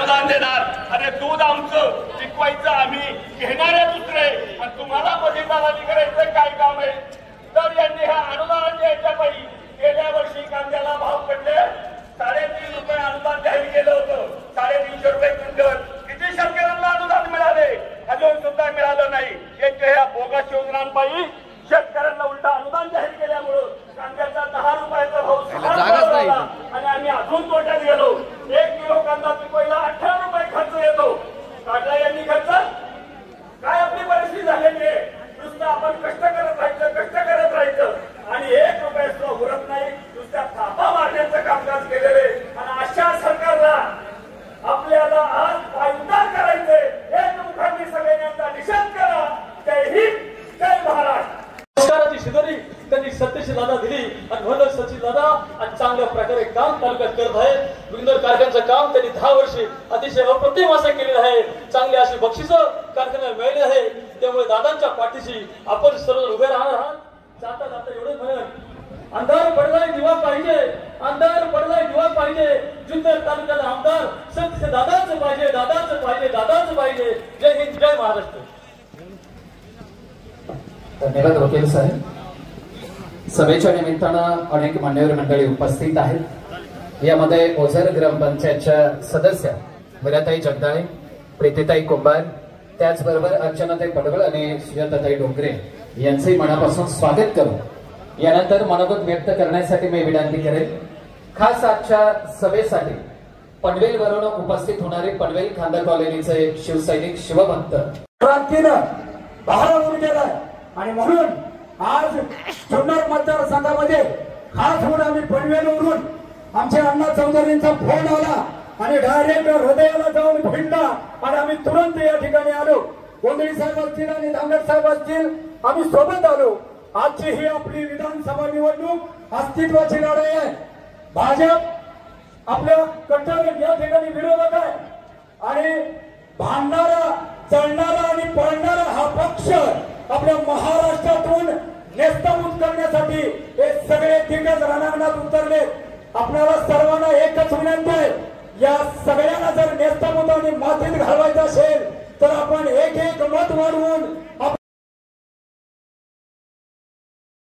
अनुदान देणार आणि दूध आमचं विकवायचं आम्ही, घेणारे दुसरे, आणि तुम्हाला बलिदानाने करायचं काय काम आहे? तर यांनी ह्या अनुदानाच्या याच्यापायी गेल्या वर्षी कांद्याला भाव पडले 3.5 रुपये अनुदान जाहीर केलं होतं, 350 रुपये क्विंटल. किती शेतकऱ्यांना अनुदान मिळाले? अजून सुद्धा मिळालं नाही. ह्या बोगस योजनांपायी शेतकऱ्यांना उलटा अनुदान जाहीर केल्यामुळं कांद्याचा 10 रुपयाचा भाव आणि आम्ही अजून तोट्यात गेलो. 1 किलो कांदा पिकवायला 18 रुपये खर्च येतो. काढला यांनी खर्च. काय आपली परिस्थिती झालेली आहे? नुसतं आपण कष्ट करत राहायचं आणि 1 रुपया सुद्धा उरत नाही. नुसत्या थापा मारण्याचं कामकाज केलेले आणि अशा सरकारला आपल्याला आज पायउतार करायचे. एकमुखाने सगळ्यांचा निषेध करा. जय हिंद, जय महाराष्ट्र. संस्काराची शिदोरी त्यांनी सत्यशील दादा दिली आणि म्हणून सचिन दादा आणि चांगल्या प्रकारे काम तालुक्यात करत आहे. विंदर कारखान्याचं काम त्यांनी 10 वर्षे अतिशय अप्रतिम असं केलेलं आहे. चांगली अशी बक्षिसं कारखान्याला मिळाली आहे. त्यामुळे दादांच्या पाठीशी आपण सर्व उभे राहणार आहात. जाता जाता एवढे म्हणून अंधार पडलाय दिवा पाहिजे, अंधार पडलाय दिवा पाहिजे. जुन्नर तालुक्याला आमदार सत्यशील दादाच पाहिजे, दादाच पाहिजे, दादाच पाहिजे. जय हिंद, जय महाराष्ट्र. धन्यवाद वकील साहेब. सभेच्या निमित्तानं अनेक मान्यवर मंडळी उपस्थित आहेत. यामध्ये ओझर ग्रामपंचायतच्या सदस्य मीराताई जगदाळे, प्रीतीताई कुंभार, त्याचबरोबर अर्चनाताई पडवळ आणि सुजाताताई डोंगरे यांचे मनापासून स्वागत करू. यानंतर मनोगत व्यक्त करण्यासाठी मी विनंती करेन, खास आजच्या सभेसाठी पनवेलवरून उपस्थित होणारे पनवेल खांदा कॉलनीचे शिवसैनिक शिवभक्त क्रांतीनं भारावून गेलाय आणि म्हणून आज जुन्नर मतदारसंघामध्ये खास म्हणून आम्ही पनवेलवरून आमच्या अण्णा चौधरींचा फोन आला आणि डायरेक्ट हृदयाला जाऊन भिडला आणि आम्ही तुरंत या ठिकाणी आलो. गोंधळी साहेब असतील आणि धामणेर साहेब असतील, आम्ही सोबत आलो. आजची ही आपली विधानसभा निवडणूक अस्तित्वाची लढाई आहे. भाजप आपल्या कट्टर या ठिकाणी विरोधक आहे आणि भांडणारा, चढणारा आणि पळणारा हा पक्ष आपल्या महाराष्ट्रातून नेस्तनाबूत करण्यासाठी हे सगळे दिग्गज रणांगणात उतरले. आपल्याला सर्वांना एकच विनंती आहे, या सगळ्यांना जर नेस्तनाबूत आणि मातीत घालवायचं असेल तर आपण एक मत वाढवून